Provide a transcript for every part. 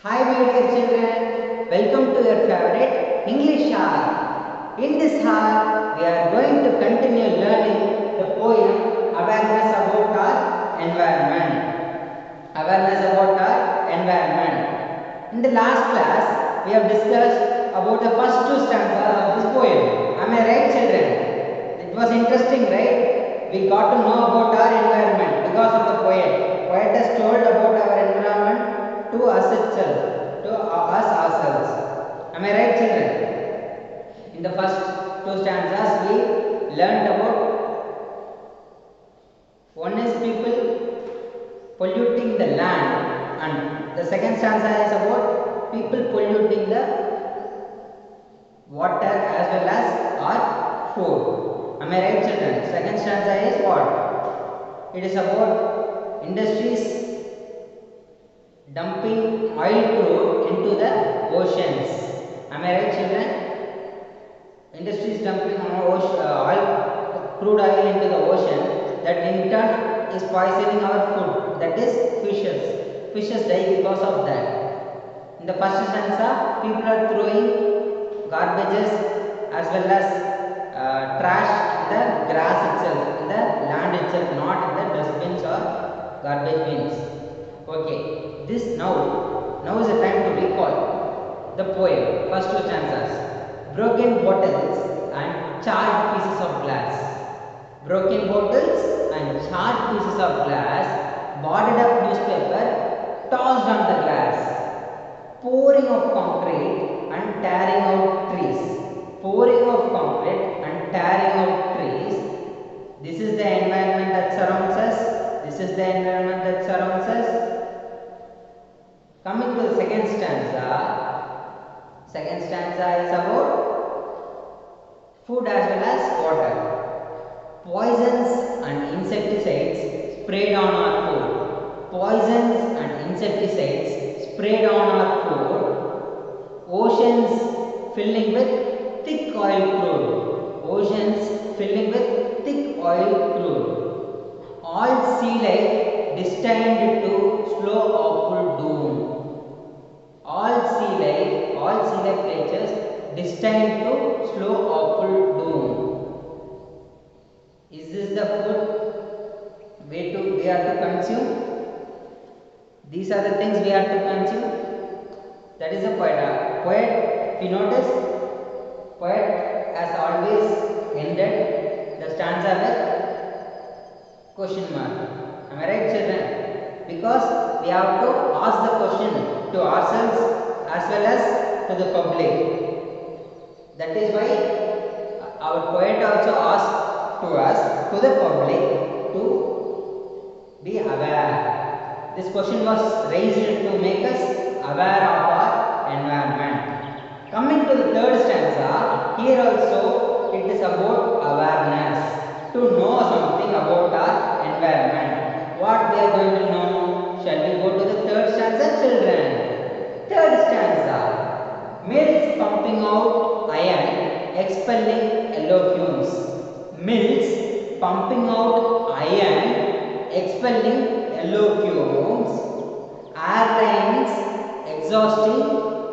Hi my dear children, welcome to your favorite English hour. In this hour, we are going to continue learning the poem Awareness About Our Environment. Awareness about our environment. In the last class, we have discussed about the first two stanzas of this poem. Am I right children? It was interesting, right? We got to know about our environment because of the poet. Poet has told about our environment to us itself, to us ourselves. Am I right children? In the first two stanzas we learnt about one is people polluting the land and the second stanza is about people polluting the water as well as our food. Am I right children? Second stanza is what? It is about industries dumping oil crude into the oceans. Am I right children? Industries dumping crude oil into the ocean, that in turn is poisoning our food, that is fishes. Fishes die because of that. In the first stanza, people are throwing garbages as well as trash in the grass itself, in the land itself, not in the dustbins or garbage bins. Okay. This now is the time to recall the poem, first two stanzas. Broken bottles and charred pieces of glass. Broken bottles and charred pieces of glass, boarded up newspaper, tossed on the glass. Pouring of concrete and tearing out trees. Pouring of concrete and tearing out trees. This is the environment that surrounds us. This is the environment that surrounds us. Coming to the second stanza is about food as well as water. Poisons and insecticides sprayed on our food. Poisons and insecticides sprayed on our food. Oceans filling with thick oil crude. Oceans filling with thick oil crude. All sea life destined to slow awful doom. All sea life creatures destined to slow awful doom. Is this the food we are to consume? These are the things we are to consume. That is the poet. Poet, if you notice, poet has always ended the stanza with question mark. Am I right children? Because we have to ask the question to ourselves as well as to the public. That is why our poet also asked to us, to the public, to be aware. This question was raised to make us aware of our environment. Coming to the third stanza, here also it is about awareness, to know something about our environment. What we are going to know? Shall we go to the third stanza children? Third stanza. Mills pumping out iron, expelling yellow fumes. Mills pumping out iron, expelling yellow fumes. Airlines exhausting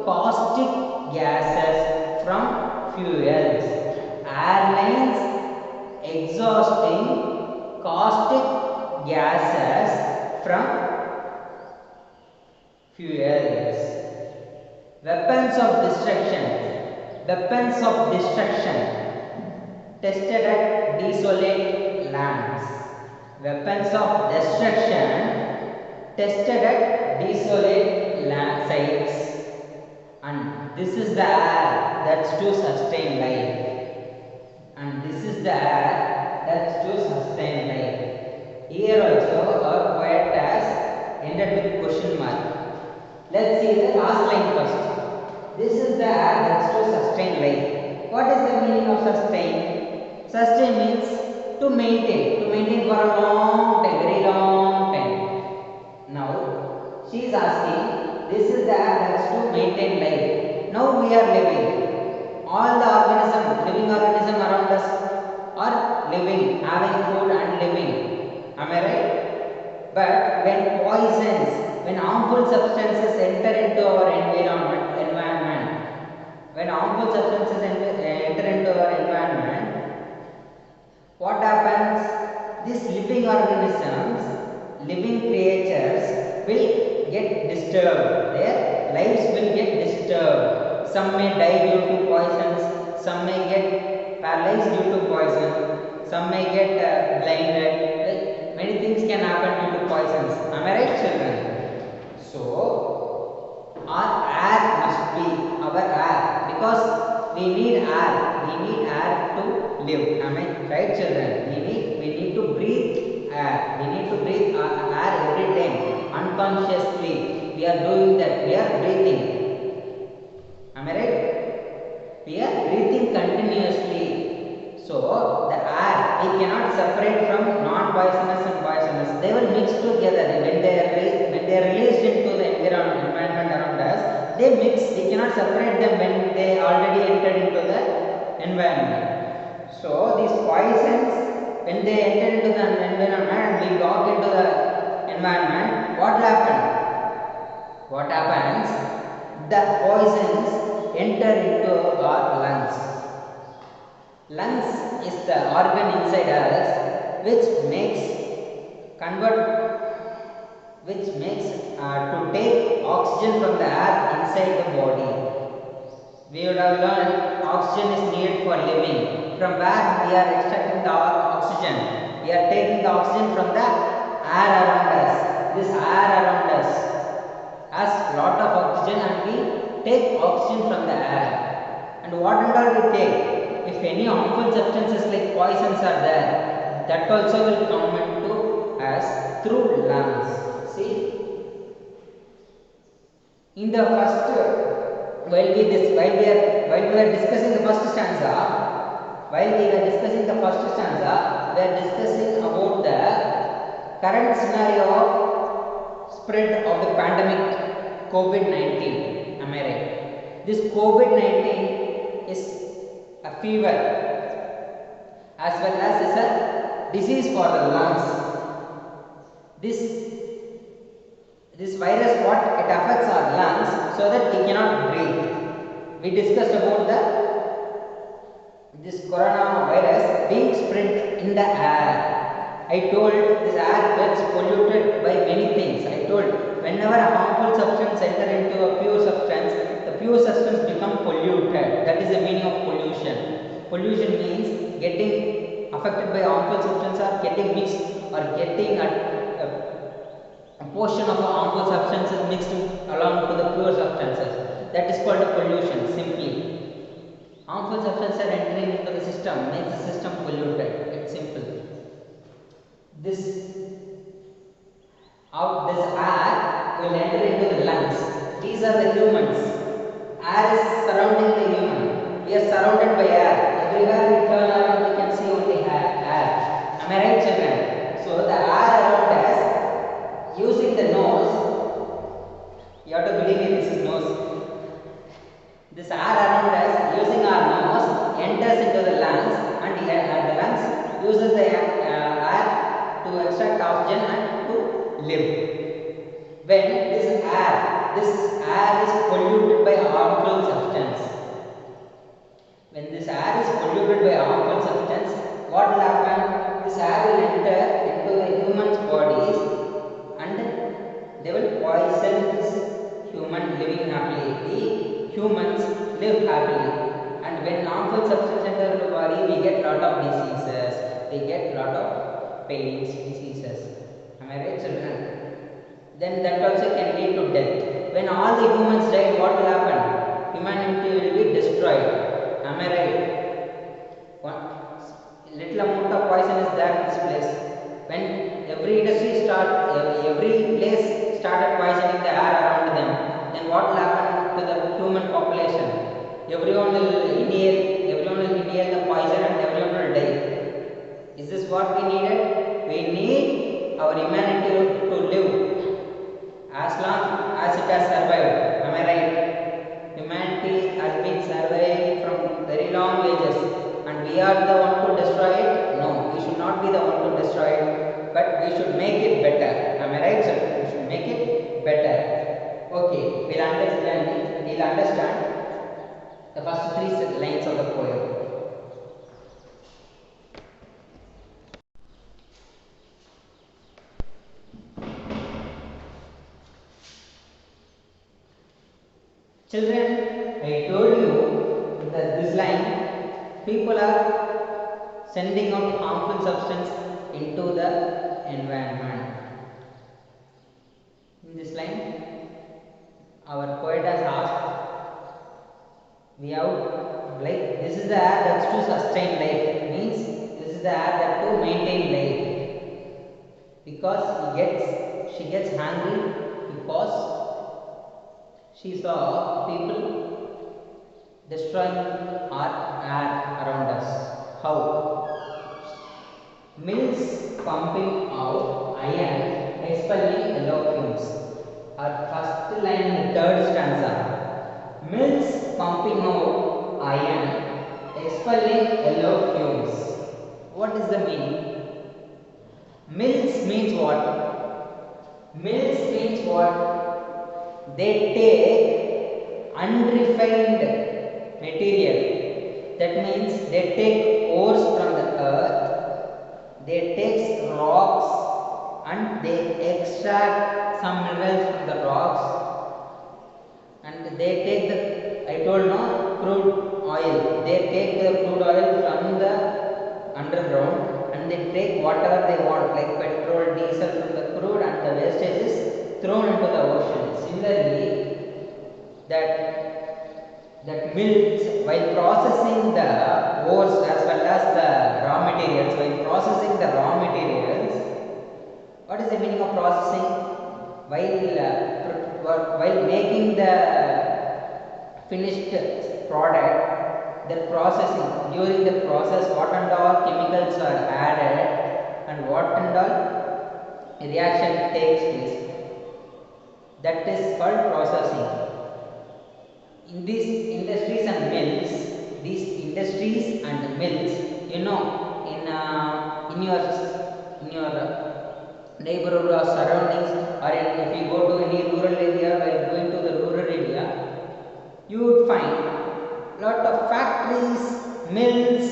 caustic gases from fuels. Airlines exhausting caustic gases from fuels. Weapons of destruction. Weapons of destruction tested at desolate lands. Weapons of destruction tested at desolate land sites. And this is the air that's to sustain life. And this is the air that's to sustain life. Here also our poet has ended with question mark. Let's see the last line first. This is the air that's to sustain life. What is the meaning of sustain? Sustain means to maintain for a long time, very long time. Now, she is asking, this is the air that's to maintain life. Now we are living. All the living organism around us are living, having food and living. Am I right? But when poisons when harmful substances enter into our environment, when harmful substances enter into our environment, what happens? These living organisms, living creatures will get disturbed. Their lives will get disturbed. Some may die due to poisons, some may get paralyzed due to poison, some may get blinded. Like, many things can happen due to poisons. Am I right, children? So, our air must be our air, because we need air. We need air to live. Am I right, children? We need to breathe air. We need to breathe air every time. Unconsciously, we are doing that. We are breathing. Am I right? We are breathing continuously. So the air we cannot separate from non-poisonous and poisonous. They will mix together when they are released into the environment around us. They mix. We cannot separate them when they already entered into the environment. So these poisons, when they enter into the environment, we walk into the environment. What happens? What happens? The poisons enter into our lungs. Lungs is the organ inside us which makes to take oxygen from the air inside the body. We would have learned oxygen is needed for living. From where we are extracting the oxygen? We are taking the oxygen from the air around us. This air around us has lot of oxygen, and we take oxygen from the air. And what and all we take? If any harmful substances like poisons are there, that also will come into us through lungs. See, in the first, while we are discussing the first stanza, we are discussing about the current scenario of spread of the pandemic COVID-19. Am I right? This COVID-19 is a fever as well as is a disease for the lungs. This virus, what it affects our lungs so that we cannot breathe. We discussed about this coronavirus being spread in the air. I told this air gets polluted by many things. I told whenever a harmful substance enter into a pure substance, the pure substance become polluted. That is the meaning of pollution. Pollution means getting affected by harmful substance, or getting mixed, or getting a portion of a harmful substances mixed along to the pure substances. That is called a pollution. Simply, harmful substances are entering into the system, makes the system polluted. It's simple. This air will enter into the lungs. These are the humans. Air is surrounding the human. We are surrounded by air. Everywhere we turn around, we can see only air. Am I right, children? So the air around us, using the nose, you have to believe me, this is nose. This air around us, using our nose, enters into the lungs, and the lungs uses the air to extract oxygen and to live. When this air is polluted by harmful substance. When this air is polluted by harmful substance, what will happen? This air will enter into the human's bodies, and they will poison this human living happily. The humans live happily. And when harmful substance enter into the body, we get lot of diseases. We get lot of pains, diseases. Am I right, children? Then that also can lead to death. When all the humans die, what will happen? Humanity will be destroyed. Am I right? Little amount of poison is there in this place. When every every place started poisoning the air around them, then what will happen to the human population? Everyone will inhale the poison, and everyone will die. Is this what we needed? We need our humanity to live as long as it has survived. Am I right? Humanity has been surviving from very long ages, and we are the one to destroy it? No, we should not be the one to destroy it, but we should make it better. Am I right, sir? We should make it better. will understand the first three lines of the poem. Children, I told you that this line, people are sending out harmful substance into the environment. In this line, our poet has asked, we have, like, this is the air that's to sustain life, means this is the air that to maintain life, because she gets hungry because she saw people destroying our air around us. How? Mills pumping out iron, expelling yellow fumes. Our first line in the third stanza. Mills pumping out iron, expelling yellow fumes. What is the meaning? Mills means what? Mills means what? They take unrefined material. That means they take ores from the earth, they take rocks and they extract some minerals from the rocks, and they take the, I told no, crude oil. They take the crude oil from the underground and they take whatever they want, like petrol, diesel from the crude, and the wastage is thrown into the ocean. Similarly, that mills, while processing the ores as well as the raw materials, what is the meaning of processing? While making the finished product, the processing, during the process, what and all chemicals are added and what and all reaction takes place. That is called processing. In these industries and mills, you know, in your neighborhood or surroundings, or if you go to any rural area, while going to the rural area, you would find lot of factories, mills,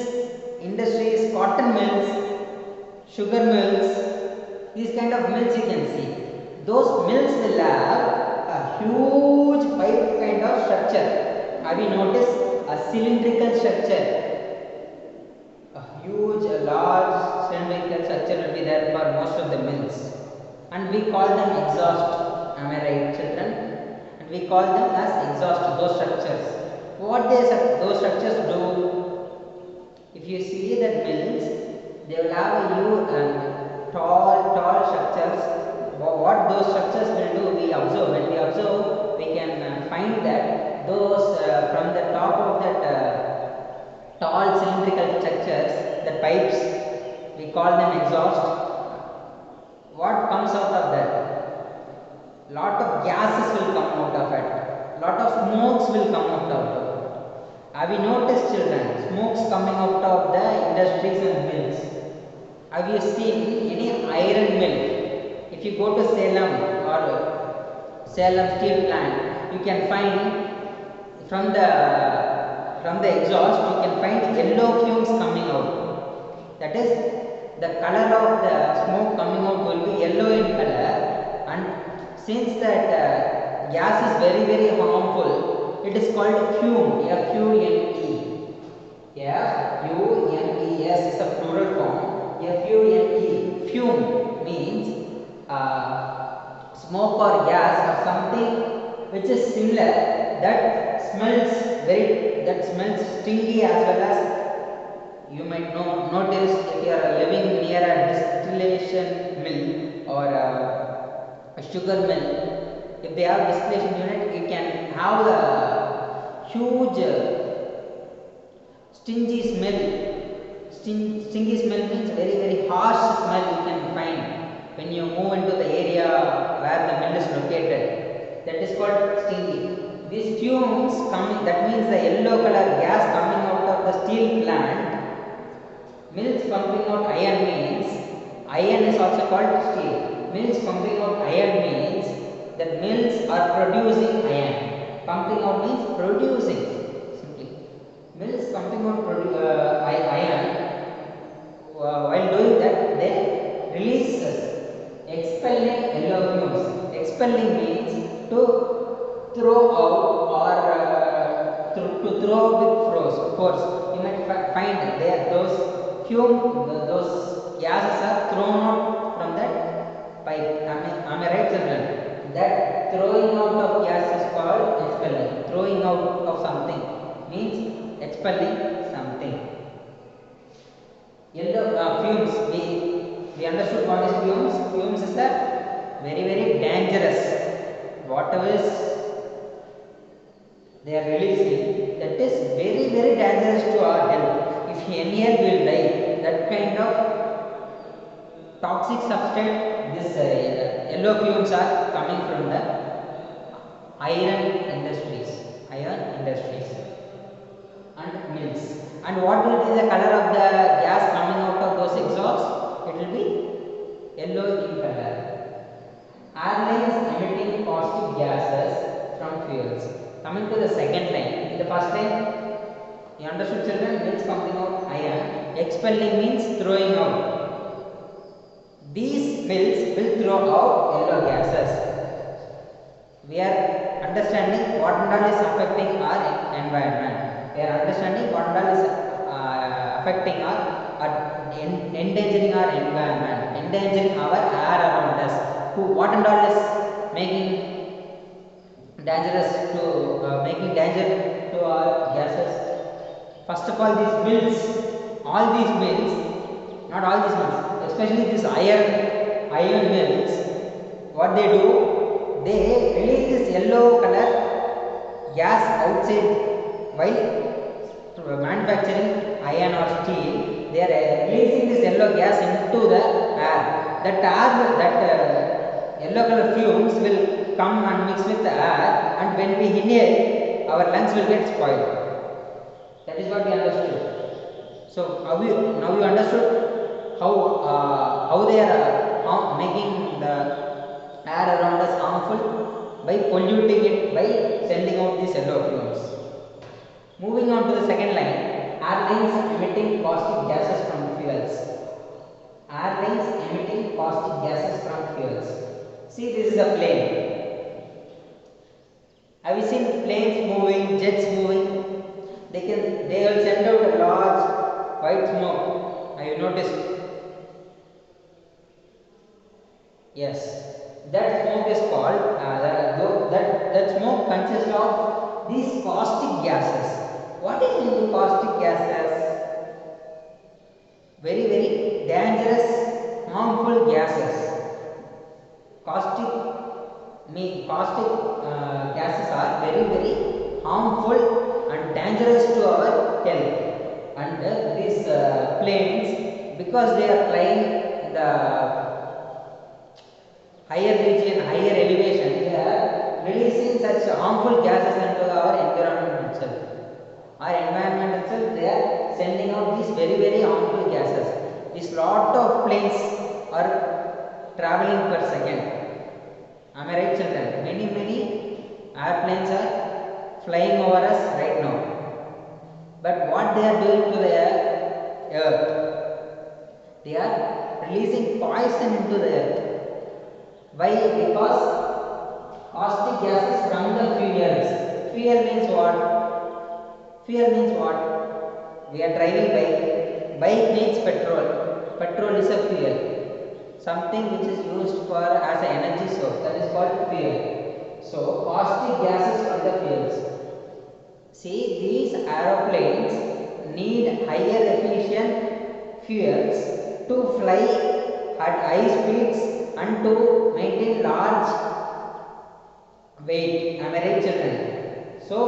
industries, cotton mills, sugar mills. These kind of mills you can see. Those mills will have a huge pipe kind of structure. Have you noticed? A cylindrical structure. A huge, large cylindrical structure will be there for most of the mills. And we call them exhaust. Am I right, children? And we call them as exhaust, those structures. What those structures do? If you see that mills, they will have a huge tall structures. What those structures will do, we observe. When we observe, we can find that those from the top of that tall cylindrical structures, the pipes, we call them exhaust. What comes out of that? Lot of gases will come out of it. Lot of smokes will come out of it. Have you noticed, children, smokes coming out of the industries and mills? Have you seen any iron mill? If you go to Salem or Salem steel plant, you can find from the exhaust you can find yellow fumes coming out. That is, the color of the smoke coming out will be yellow in color, and since that gas is very, very harmful, it is called fume. F-U-M-E. F-U-M-E. Yes, it's a plural form. F-U-M-E. Fume means smoke or gas or something which is similar, that smells stingy, as well as you might notice if you are living near a distillation mill or a sugar mill. If they have distillation unit, it can have a huge stingy smell. Stingy smell means very, very harsh smell you can find when you move into the area where the mill is located. That is called stingy. These fumes coming, that means the yellow color gas coming out of the steel plant. Mills pumping out iron means, iron is also called steel. Mills pumping out iron means that mills are producing iron. pumping out means producing simply. Mills pumping out iron. While doing that, they release expelling yellow fumes. Expelling means to throw out or to throw with force. You might find there those those gases are thrown out from that pipe. Am I right, children? That throwing out of gas is called expelling. Throwing out of something means expelling something. Yellow fumes. We understood what is fumes. Fumes is a very dangerous. Whatever is they are releasing, that is very dangerous to our health. If any health will die, that kind of toxic substance, this yellow fumes are coming from the iron industries and mills. And what will be the color of the gas coming out of those exhausts? It will be yellow in color. Airlines emitting caustic gases from fuels. Coming to the second line. In the first line, you understood, children? Mills pumping out iron. Expelling means throwing out. These mills will throw out yellow gases. We are understanding what all is affecting our environment. We are understanding what all is affecting our endangering our environment, endangering our air around us. What and all is making dangerous to making danger to our gases? First of all, these mills, all these mills, not all these mills, especially these iron mills. What they do? They release this yellow color gas outside while manufacturing iron or steel. They are releasing this yellow gas into the air. That yellow color fumes will come and mix with the air, and when we inhale, our lungs will get spoiled. That is what we understood. So now you understood how they are making the air around us harmful by polluting it, by sending out these yellow fumes. Moving on to the second line, airlines emitting caustic gases from fuels. Airlines emitting caustic gases from fuels. See, this is a plane. Have you seen planes moving, jets moving? They will send out a large white smoke. Have you noticed? Yes, that smoke is called that smoke consists of these caustic gases. What is into caustic gases? Very dangerous, harmful gases. Caustic gases are very harmful and dangerous to our health. And these planes, because they are flying in the higher region, higher elevation, they are releasing such harmful gases into our environment itself. Our environment itself, they are sending out these very harmful gases. This lot of planes are traveling per second. Am I right, children? Many airplanes are flying over us right now. But what they are doing to the earth? They are releasing poison into the earth. Why? Because caustic gases from the fuels. Fuel means what? Fuel means what? We are driving bike. Bike needs petrol. Petrol is a fuel. Something which is used for as an energy source. That is called fuel. So caustic gases from the fuels. See, these aeroplanes need higher efficient fuels to fly at high speeds and to maintain large weight. Am I right, children? So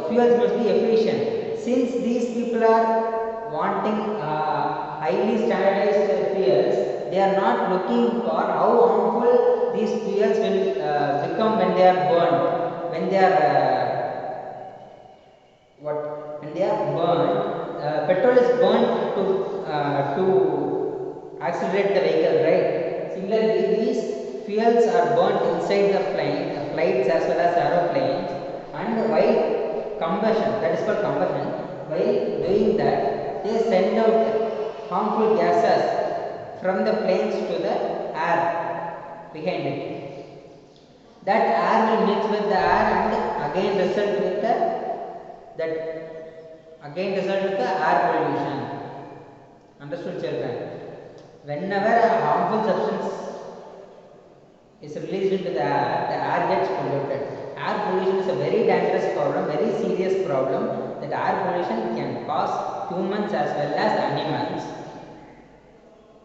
fuels must be efficient. Since these people are wanting highly standardized fuels, they are not looking for how harmful these fuels will become when they are burned. When they are burned, petrol is burned to accelerate the vehicle, right? Similarly, these fuels are burnt inside the flights as well as aeroplanes, and while combustion, that is called combustion. While doing that, they send out harmful gases from the planes to the air behind it. That air will mix with the air and again result with the air pollution. Understood, children? Whenever a harmful substance is released into the air gets polluted. Air pollution is a very dangerous problem, very serious problem. That air pollution can cause humans as well as animals,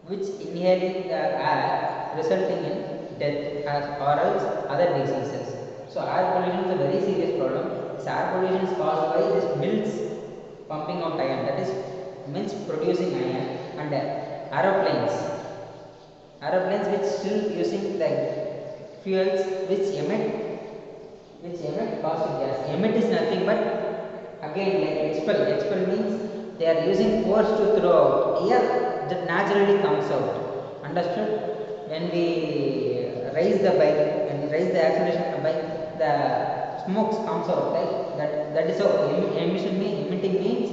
which inhaling the air resulting in death or else other diseases. So air pollution is a very serious problem. This air pollution is caused by this mills pumping out iron, that is mills producing iron, and aeroplanes which still using the fuels which emit caustic gas. Emit is nothing but again like expel means they are using force to throw out. Here that naturally comes out. Understood? When we raise the bike and raise the acceleration of the bike, the smoke comes out, right? That is how emitting means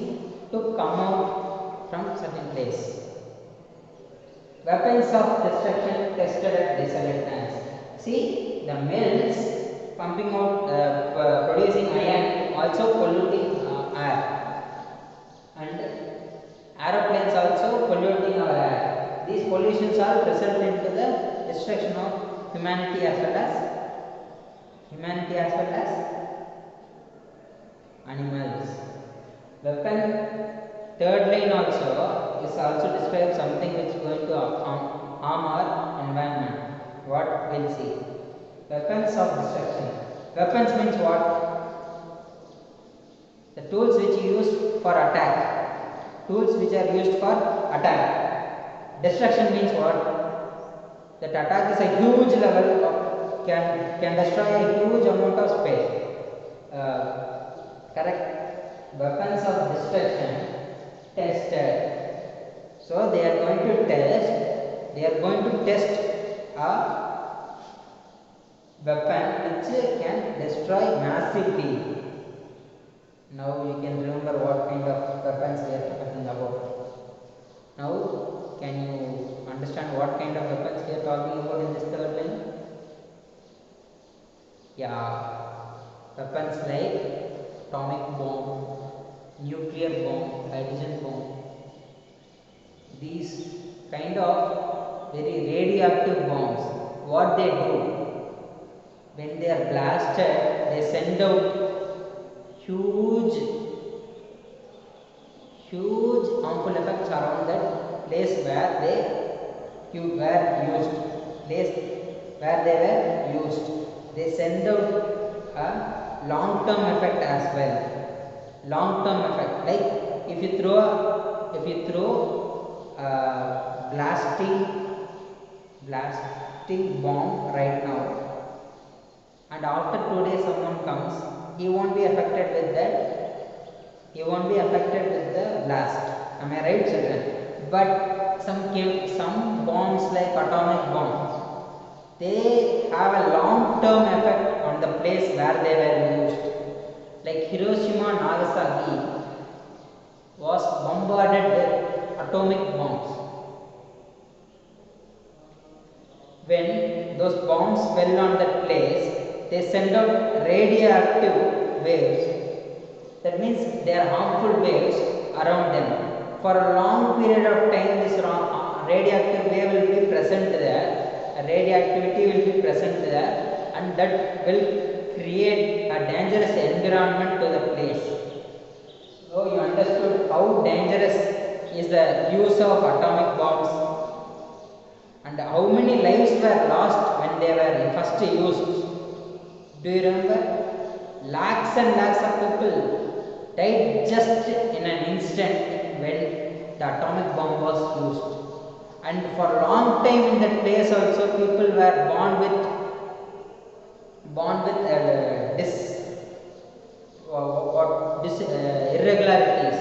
to come out from certain place. Weapons of destruction tested at desolate lands. See, the mills pumping out, producing iron, also polluting air, and aeroplanes also polluting our air. These pollutions all result into the destruction of humanity as well as animals. Weapon third line also describes something which is going to harm our environment. What we'll see. Weapons of destruction. Weapons means what? The tools which you use for attack. Tools which are used for attack. Destruction means what? That attack is a huge level of can destroy a huge amount of space. Correct. Weapons of destruction tested. So they are going to test a weapon which can destroy massively. Now you can remember what kind of weapons we are talking about. Now can you understand what kind of weapons we are talking about in this third line? Yeah, weapons like atomic bomb, nuclear bomb, hydrogen bomb. These kind of very radioactive bombs, what they do, when they are blasted, they send out huge harmful effects around that place where they were used. They send out a long-term effect as well. Long-term effect, like if you throw blasting bomb right now, and after 2 days someone comes, he won't be affected with the blast. Am I right, children? But some bombs like atomic bombs, they have a long-term effect on the place where they were used. Like Hiroshima and Nagasaki was bombarded with atomic bombs. When those bombs fell on that place, they send out radioactive waves. That means they are harmful waves around them. For a long period of time, this radioactive wave will be present there, radioactivity will be present there, and that will create a dangerous environment to the place. So you understood how dangerous is the use of atomic bombs, and how many lives were lost when they were first used. Do you remember? Lakhs and lakhs of people died just in an instant when the atomic bomb was used. And for a long time in that place also, people were born with irregularities.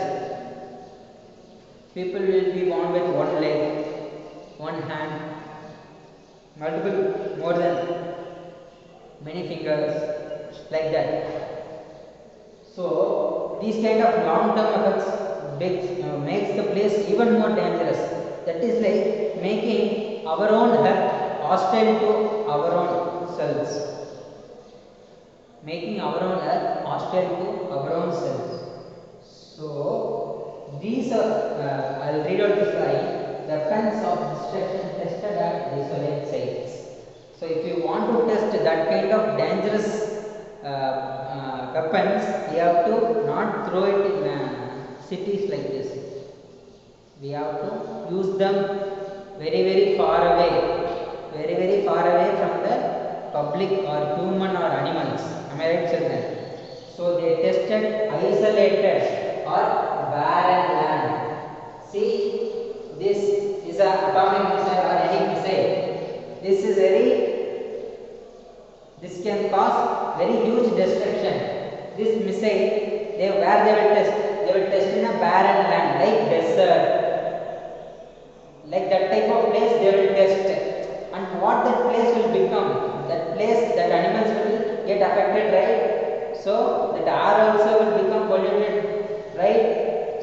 People will be born with one leg, one hand, multiple, more than many fingers, like that. So these kind of long-term effects makes the place even more dangerous. That is like making our own health hostile to our own cells. Making our own health hostile to our own cells. So these are, I'll read out the slide. Weapons of destruction tested at desolate sites. So if you want to test that kind of dangerous weapons, we have to not throw it in cities like this. We have to use them very far away, far away from the public or human or animals. Am I right, children? So they tested isolated or barren land. See, this is an atomic missile or any missile. This can cause very huge destruction. This missile, they will test in a barren land like desert. Like that type of place they will test. And what that place will become? That place, that animals will get affected, right? So that air also will become polluted, right?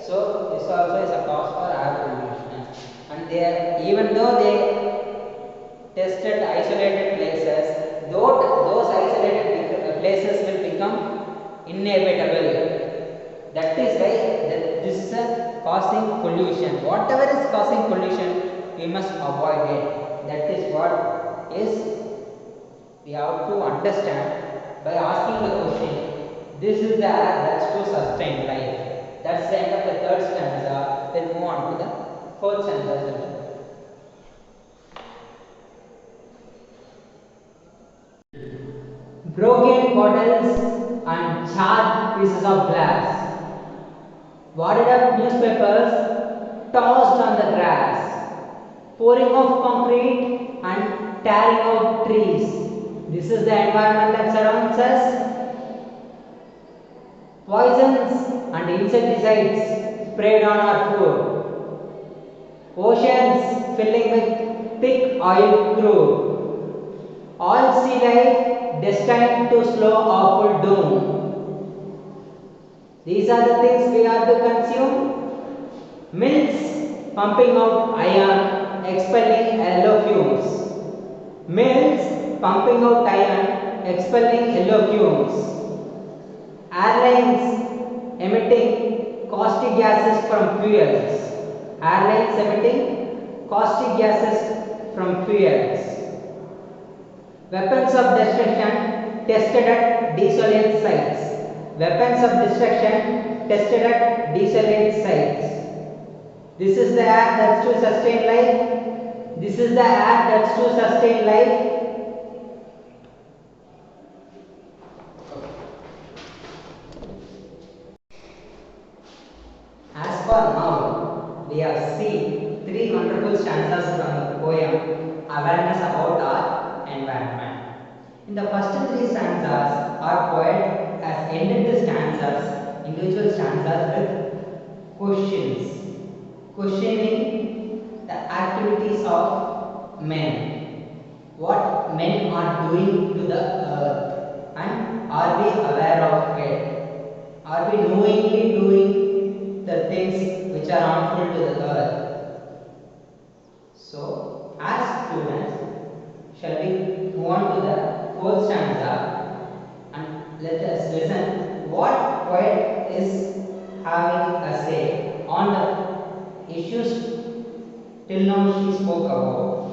So this also is a cause for air pollution. And even though they tested isolated places, those isolated places will become inhabitable. That is why this is causing pollution. Whatever is causing pollution, we must avoid it. That is what is we have to understand by asking the question. This is the air that's to sustain life. That's the end of the third stanza. We'll move on to the fourth stanza. Broken bottles and charred pieces of glass. Wadded up newspapers tossed on the grass. Pouring of concrete and tearing out trees. This is the environment that surrounds us. Poisons and insecticides sprayed on our food. Oceans filling with thick oil crude. All sea life destined to slow awful doom. These are the things we are to consume. Mills pumping out iron, expelling yellow fumes. Mills pumping out iron, expelling yellow fumes. Airlines emitting caustic gases from fuels. Airlines emitting caustic gases from fuels. Weapons of destruction tested at desolate sites. Weapons of destruction tested at desolate sites. This is the air that's to sustain life. This is the air that's to sustain life. As for now, we have seen three wonderful stanzas from the poem Awareness About Our Environment. In the first three stanzas, our poet has ended the stanzas, individual stanzas, with questions, questioning the activities of men, what men are doing to the earth, and are we aware of it? Are we knowingly doing the things which are harmful to the earth? So, as students, shall we move on to the fourth stanza and let us listen what poet is having a say on the issues till now she spoke about.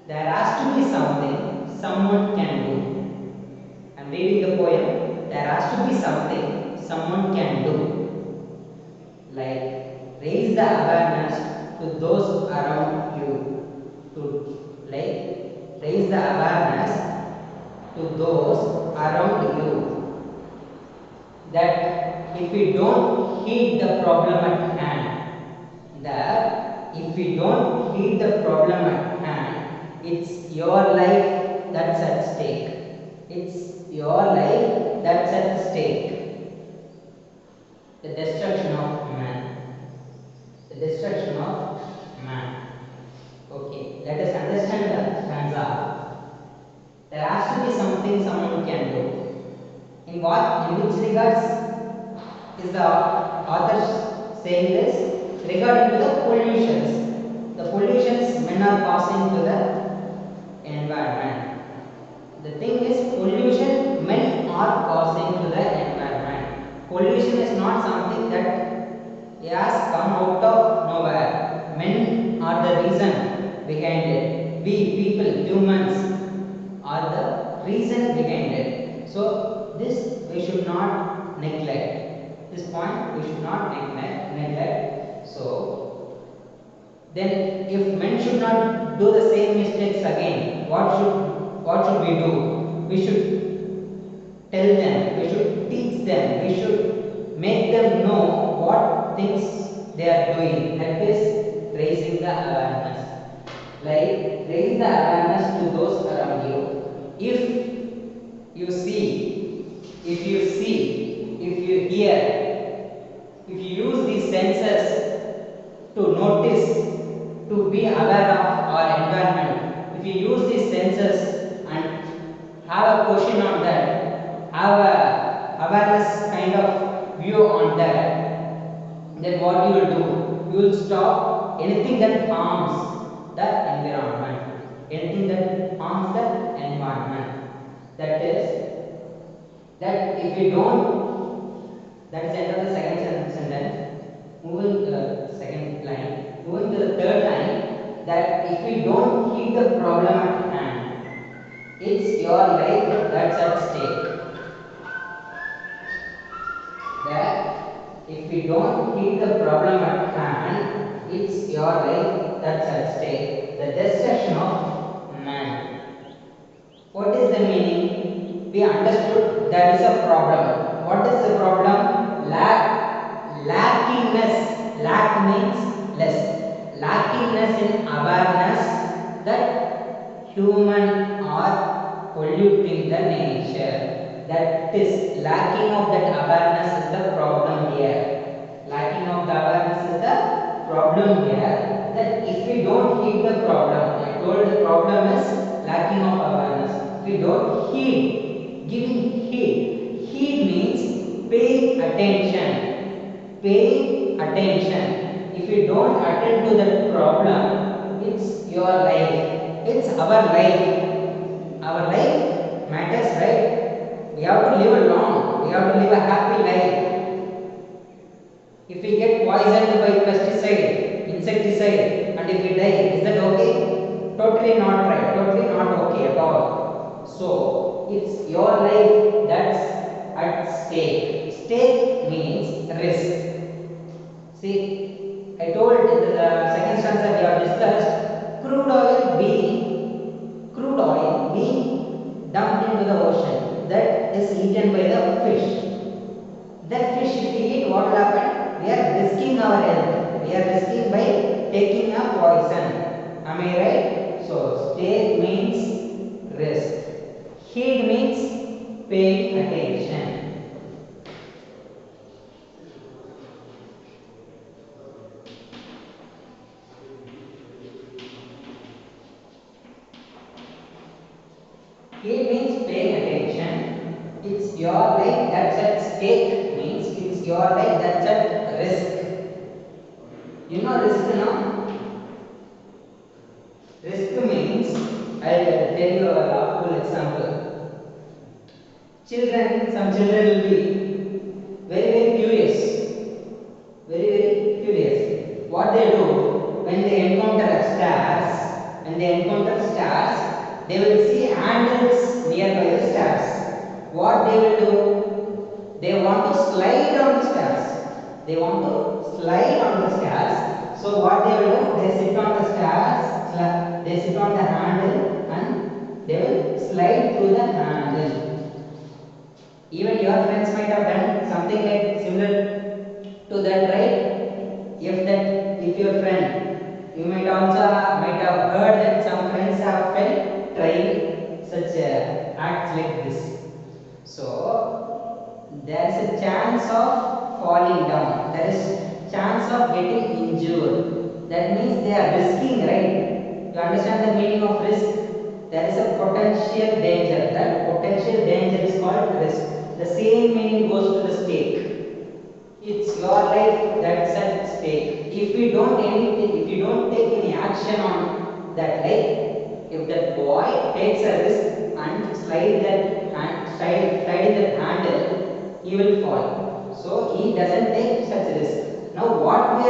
There has to be something someone can do. I am reading the poem. There has to be something someone can do. Like raise the awareness to those around you. To raise the awareness to those around you. That if we don't heed the problem at hand, it's your life that's at stake. It's your life that's at stake. The destruction of man. The destruction of man. Okay, let us understand the stanza. There has to be something someone can do. In what, in which regards is the author saying this? Regarding to the pollutions. The pollutions men are causing to the environment. The thing is, pollution men are causing to the environment. Pollution is not something that has come out of nowhere. Men are the reason behind it. We people, humans, are the reason behind it. So this we should not neglect. This point we should not neglect. So then, if men should not do the same mistakes again, what should we do? We should tell them, we should teach them, we should make them know what things they are doing. That is raising the awareness. Like, raise the awareness to those around you. If you see, if you hear, if you use these senses to notice, to be aware of our environment, if you use these senses and have a question on that, have a awareness kind of view on that, then what you will do? You will stop anything that harms the environment. Anything that harms the environment. That is, that if we don't, that is the end of the second sentence. Moving to the second line, moving to the third line, that if we don't heed the problem at hand, it's your life that's at stake. That if we don't heed the problem at hand, it's your life that's at stake. The destruction of man. What is the meaning? We understood there is a problem. What is the problem? Lackingness. Lack means less. Lackingness in awareness that human are polluting the nature. That is, lacking of that awareness is the problem here. Lacking of the awareness is the problem here. That if we don't heed the problem, I told the problem is lacking of awareness. If we don't heed, giving heed. Heed means paying attention. Paying attention. If we don't attend to that problem, it's your life. It's our life. Our life matters, right? We have to live long. We have to live a happy life. If we get poisoned by pesticide, insecticide, and if we die, is that okay? Totally not right. Totally not okay at all. So it's your life that's at stake. Stake means risk. See, I told in the second stanza we have discussed crude oil being dumped into the ocean, that is eaten by the fish. That fish, if we eat, what will happen? We are risking our health. We are risking by taking a poison. Am I right? So stake means risk. Heed means paying attention. Heed means paying attention. It's your life that's at stake, means it's your life that's at risk. You know risk now? Risk means, I'll tell you a full example. Some children will be very curious. Very curious. What they do when they encounter stars, they will see handles nearby the stars. What they will do? They want to slide on the stars. So what they will do? They sit on the stars, they sit on the handle and they will slide through the handle. Even your friends might have done something like similar to that, right? If your friend, you might have heard that some friends have felt trying such acts like this. So there is a chance of falling down. There is chance of getting injured. That means they are risking, right? You understand the meaning of risk? There is a potential danger. That potential danger is called risk. the same meaning goes to the stake. It's your life that's at stake. If you don't take any action on that life, if that boy takes a risk and slide in that handle, he will fall. So he doesn't take such risk. Now what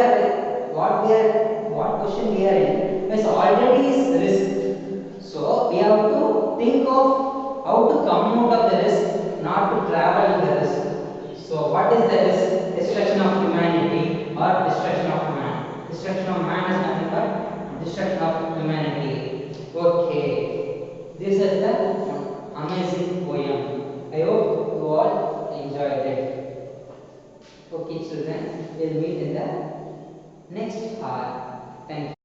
question we are in is already is risk. So we have to think of how to come out of the risk, not to travel in the risk. So what is the risk? Destruction of humanity or destruction of man. Destruction of man is nothing but destruction of humanity. Okay, this is the amazing poem. I hope you all enjoyed it. Okay children, we will meet in the next part. Thank you.